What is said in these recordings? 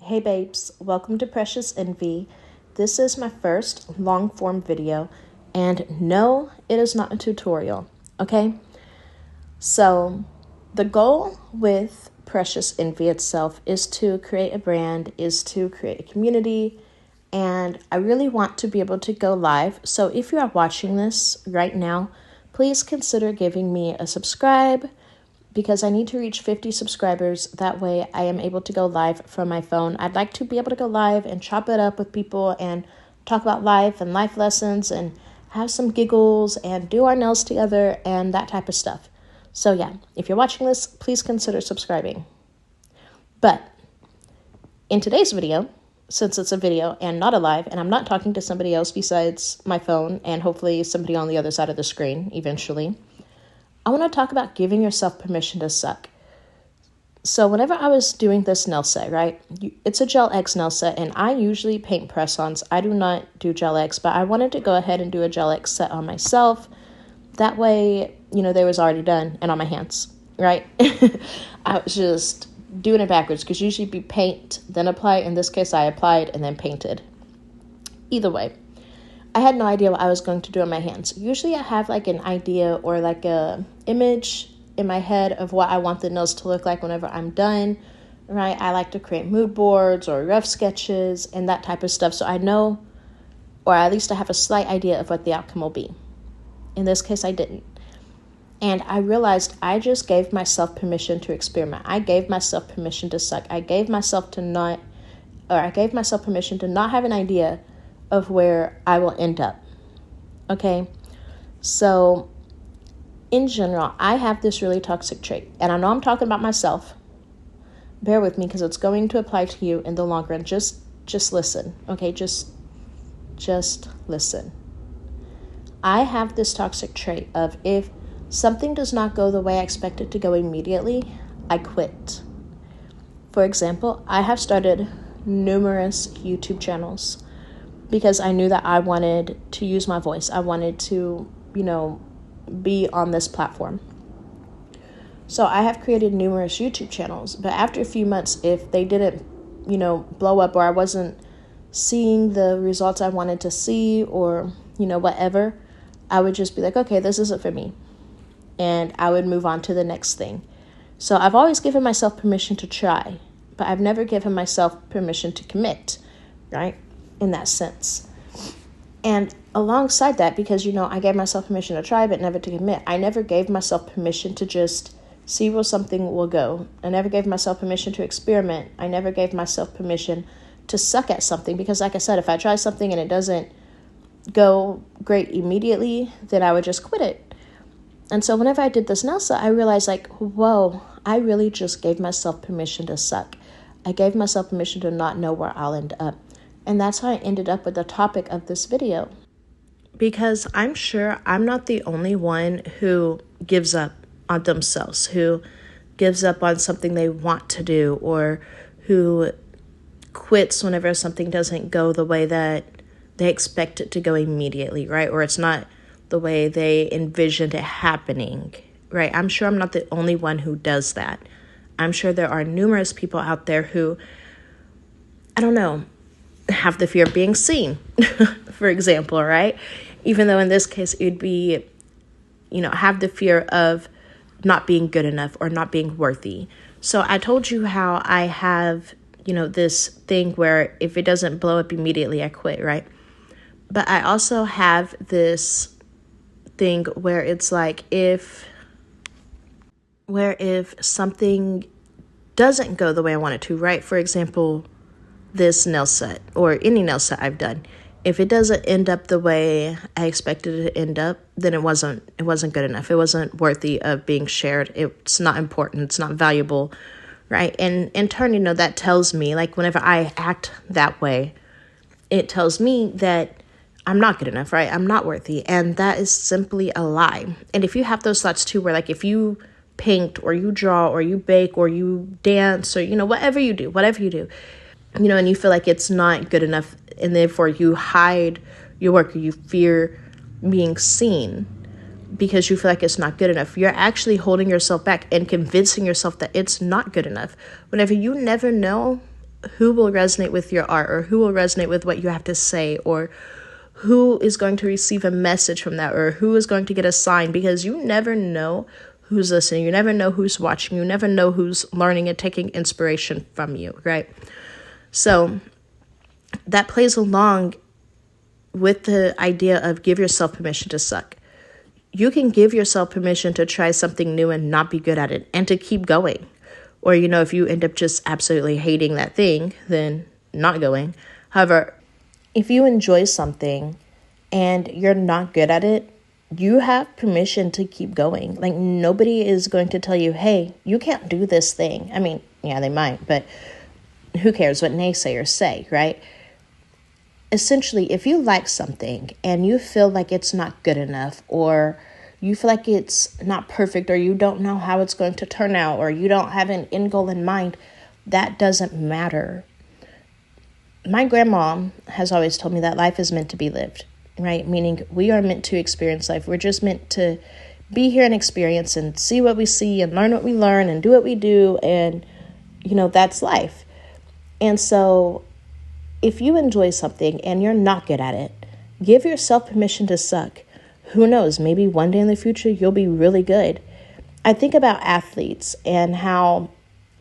Hey babes, welcome to Precious Envy. This is my first long form video, and no, it is not a tutorial, okay? So the goal with Precious Envy itself is to create a brand, is to create a community, and I really want to be able to go live. So if you are watching this right now, please consider giving me a subscribe, because I need to reach 50 subscribers. That way I am able to go live from my phone. I'd like to be able to go live and chop it up with people and talk about life and life lessons and have some giggles and do our nails together and that type of stuff. So yeah, if you're watching this, please consider subscribing. But in today's video, since it's a video and not a live, and I'm not talking to somebody else besides my phone and hopefully somebody on the other side of the screen eventually, I want to talk about giving yourself permission to suck. So whenever I was doing this nail set, right, it's a Gel X nail set, and I usually paint press-ons. I do not do Gel X, but I wanted to go ahead and do a Gel X set on myself. That way, they was already done and on my hands, right? I was just doing it backwards, because usually be paint, then apply. In this case, I applied and then painted. Either way, I had no idea what I was going to do on my hands. Usually I have like an idea or like a image in my head of what I want the nails to look like whenever I'm done, right? I like to create mood boards or rough sketches and that type of stuff. So I know, or at least I have a slight idea of what the outcome will be. In this case, I didn't. And I realized I just gave myself permission to experiment. I gave myself permission to suck. I gave myself permission to not have an idea of where I will end up. Okay? So, in general, I have this really toxic trait. And I know I'm talking about myself. Bear with me, because it's going to apply to you in the long run. Just listen. Okay? Just listen. I have this toxic trait of, if something does not go the way I expect it to go immediately, I quit. For example, I have started numerous YouTube channels because I knew that I wanted to use my voice. I wanted to, be on this platform. So I have created numerous YouTube channels, but after a few months, if they didn't, blow up, or I wasn't seeing the results I wanted to see, or, whatever, I would just be like, okay, this isn't for me. And I would move on to the next thing. So I've always given myself permission to try, but I've never given myself permission to commit, right? In that sense. And alongside that, because, I gave myself permission to try, but never to commit, I never gave myself permission to just see where something will go. I never gave myself permission to experiment. I never gave myself permission to suck at something, because like I said, if I try something and it doesn't go great immediately, then I would just quit it. And so whenever I did this nail set, I realized whoa, I really just gave myself permission to suck. I gave myself permission to not know where I'll end up. And that's how I ended up with the topic of this video. Because I'm sure I'm not the only one who gives up on themselves, who gives up on something they want to do, or who quits whenever something doesn't go the way that they expect it to go immediately, right? Or it's not the way they envisioned it happening, right? I'm sure I'm not the only one who does that. I'm sure there are numerous people out there who, have the fear of being seen, for example, right? Even though in this case, it'd be, have the fear of not being good enough or not being worthy. So I told you how I have, this thing where if it doesn't blow up immediately, I quit, right? But I also have this thing where it's like, if something doesn't go the way I want it to, right? For example, this nail set or any nail set I've done, if it doesn't end up the way I expected it to end up, then it wasn't good enough. It wasn't worthy of being shared. It's not important. It's not valuable, right? And in turn, that tells me, like, whenever I act that way, it tells me that I'm not good enough, right? I'm not worthy. And that is simply a lie. And if you have those thoughts too, where like if you paint or you draw or you bake or you dance or, whatever you do, and you feel like it's not good enough, and therefore you hide your work, or you fear being seen because you feel like it's not good enough, you're actually holding yourself back and convincing yourself that it's not good enough. Whenever you never know who will resonate with your art, or who will resonate with what you have to say, or who is going to receive a message from that, or who is going to get a sign, because you never know who's listening. You never know who's watching. You never know who's learning and taking inspiration from you, right? So that plays along with the idea of give yourself permission to suck. You can give yourself permission to try something new and not be good at it, and to keep going. Or, if you end up just absolutely hating that thing, then not going. However, if you enjoy something and you're not good at it, you have permission to keep going. Like, nobody is going to tell you, hey, you can't do this thing. I mean, yeah, they might, but who cares what naysayers say, right? Essentially, if you like something and you feel like it's not good enough, or you feel like it's not perfect, or you don't know how it's going to turn out, or you don't have an end goal in mind, that doesn't matter. My grandma has always told me that life is meant to be lived, right? Meaning we are meant to experience life. We're just meant to be here and experience and see what we see and learn what we learn and do what we do. And, that's life. And so if you enjoy something and you're not good at it, give yourself permission to suck. Who knows? Maybe one day in the future, you'll be really good. I think about athletes and how,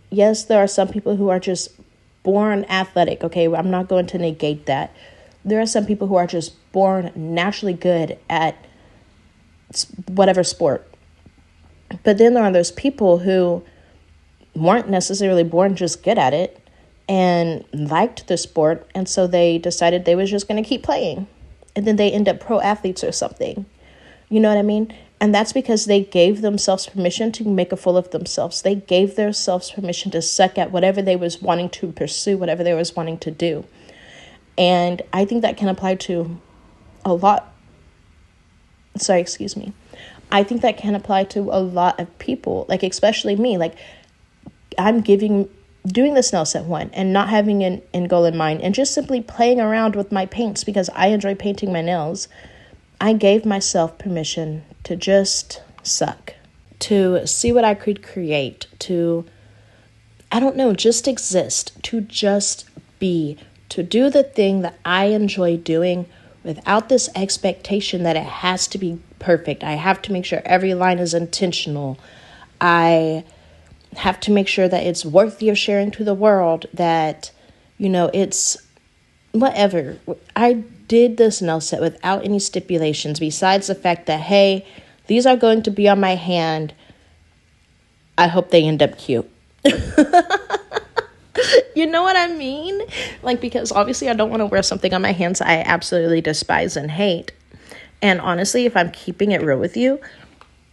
yes, there are some people who are just born athletic. Okay, I'm not going to negate that. There are some people who are just born naturally good at whatever sport. But then there are those people who weren't necessarily born just good at it and liked the sport, and so they decided they was just going to keep playing. And then they end up pro athletes or something. You know what I mean? And that's because they gave themselves permission to make a fool of themselves. They gave themselves permission to suck at whatever they was wanting to pursue, whatever they was wanting to do. And I think that can apply to a lot. I think that can apply to a lot of people, like especially me. Like, I'm doing the nail set one and not having an end goal in mind, and just simply playing around with my paints because I enjoy painting my nails. I gave myself permission to just suck, to see what I could create, to, I don't know, just exist, to just be, to do the thing that I enjoy doing without this expectation that it has to be perfect. I have to make sure every line is intentional. I have to make sure that it's worthy of sharing to the world, that, it's whatever. I did this nail set without any stipulations besides the fact that, hey, these are going to be on my hand. I hope they end up cute. You know what I mean? Like, because obviously I don't want to wear something on my hands I absolutely despise and hate. And honestly, if I'm keeping it real with you,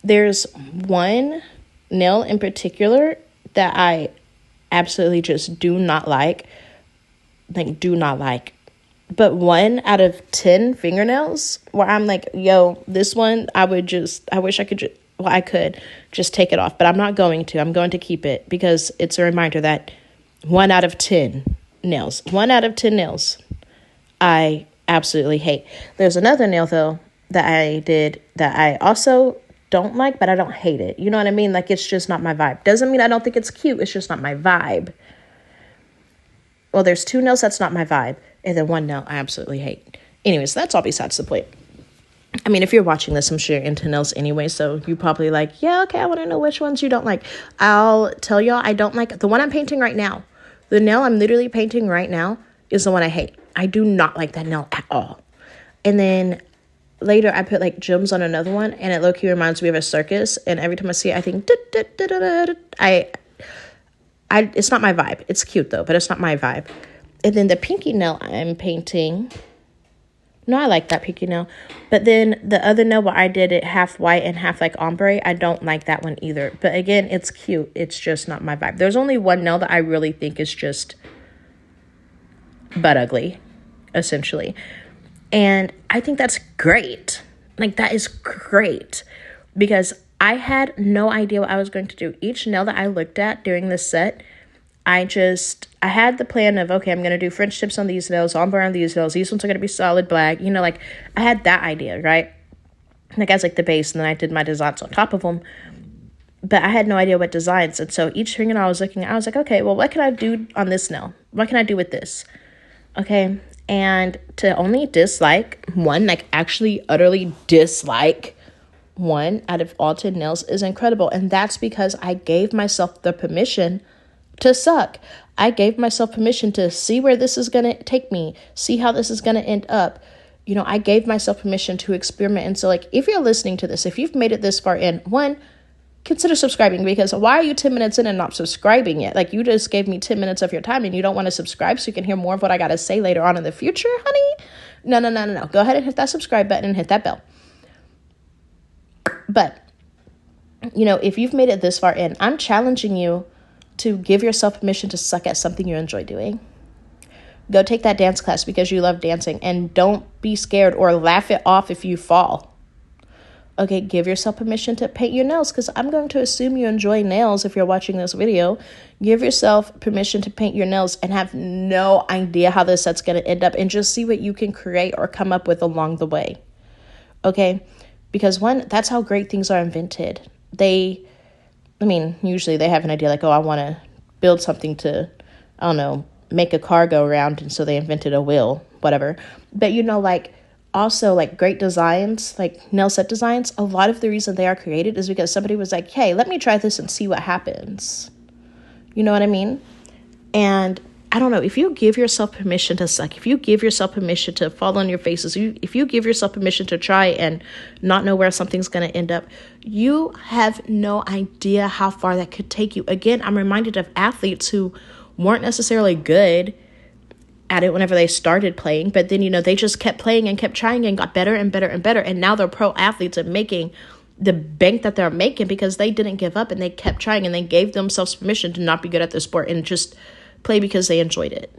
there's one nail in particular that I absolutely just do not like. But 1 out of 10 fingernails where I'm like, yo, this one, I wish I could, I could just take it off, but I'm not going to. I'm going to keep it because it's a reminder that 1 out of 10 nails, I absolutely hate. There's another nail though that I did that I also don't like, but I don't hate it. You know what I mean? Like, it's just not my vibe. Doesn't mean I don't think it's cute. It's just not my vibe. Well, there's 2 nails that's not my vibe, and then 1 nail I absolutely hate. Anyways, that's all besides the point. I mean, if you're watching this, I'm sure you're into nails anyway, so you're probably like, yeah, okay, I want to know which ones you don't like. I'll tell y'all, I don't like the one I'm painting right now. The nail I'm literally painting right now is the one I hate. I do not like that nail at all. And then later, I put like gems on another one, and it low-key reminds me of a circus, and every time I see it, I think, it's not my vibe. It's cute though, but it's not my vibe. And then the pinky nail I'm painting, no, I like that pinky nail. But then the other nail where I did it half white and half like ombre, I don't like that one either. But again, it's cute. It's just not my vibe. There's only one nail that I really think is just butt ugly, essentially. And I think that's great. Like, that is great because I had no idea what I was going to do. Each nail that I looked at during this set, I had the plan of, okay, I'm going to do French tips on these nails, ombre on these nails. These ones are going to be solid black. Like, I had that idea, right? Like, as like the base, and then I did my designs on top of them. But I had no idea what designs. And so each fingernail I was looking at, I was like, okay, well, what can I do on this nail? What can I do with this? Okay. And to only dislike one, like actually utterly dislike one out of all 10 nails is incredible. And that's because I gave myself the permission to suck. I gave myself permission to see where this is going to take me, see how this is going to end up. You know, I gave myself permission to experiment. And so, like, if you're listening to this, if you've made it this far in, one, consider subscribing, because why are you 10 minutes in and not subscribing yet? Like, you just gave me 10 minutes of your time and you don't want to subscribe so you can hear more of what I got to say later on in the future, honey? No. Go ahead and hit that subscribe button and hit that bell. But, you know, if you've made it this far in, I'm challenging you to give yourself permission to suck at something you enjoy doing. Go take that dance class because you love dancing, and don't be scared or laugh it off if you fall. Okay, give yourself permission to paint your nails, because I'm going to assume you enjoy nails if you're watching this video. Give yourself permission to paint your nails and have no idea how this set's going to end up, and just see what you can create or come up with along the way. Okay, because one, that's how great things are invented. Usually they have an idea like, oh, I want to build something to, I don't know, make a car go around, and so they invented a wheel, whatever. But, you know, like, also, like, great designs, like nail set designs, a lot of the reason they are created is because somebody was like, hey, let me try this and see what happens. You know what I mean? And I don't know, if you give yourself permission to suck, if you give yourself permission to fall on your faces, if you give yourself permission to try and not know where something's going to end up, you have no idea how far that could take you. Again, I'm reminded of athletes who weren't necessarily good at it whenever they started playing, but then, you know, they just kept playing and kept trying and got better and better and better. And now they're pro athletes and making the bank that they're making because they didn't give up and they kept trying and they gave themselves permission to not be good at the sport and just play because they enjoyed it.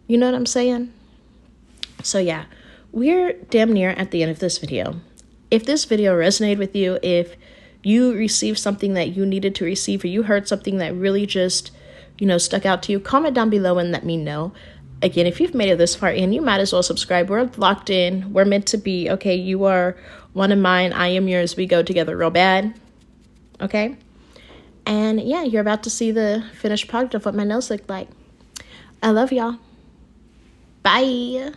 You know what I'm saying? So yeah, we're damn near at the end of this video. If this video resonated with you, if you received something that you needed to receive, or you heard something that really just, you know, stuck out to you, comment down below and let me know. Again, if you've made it this far in, you might as well subscribe. We're locked in. We're meant to be. Okay, you are one of mine. I am yours. We go together real bad. Okay? And yeah, you're about to see the finished product of what my nails look like. I love y'all. Bye.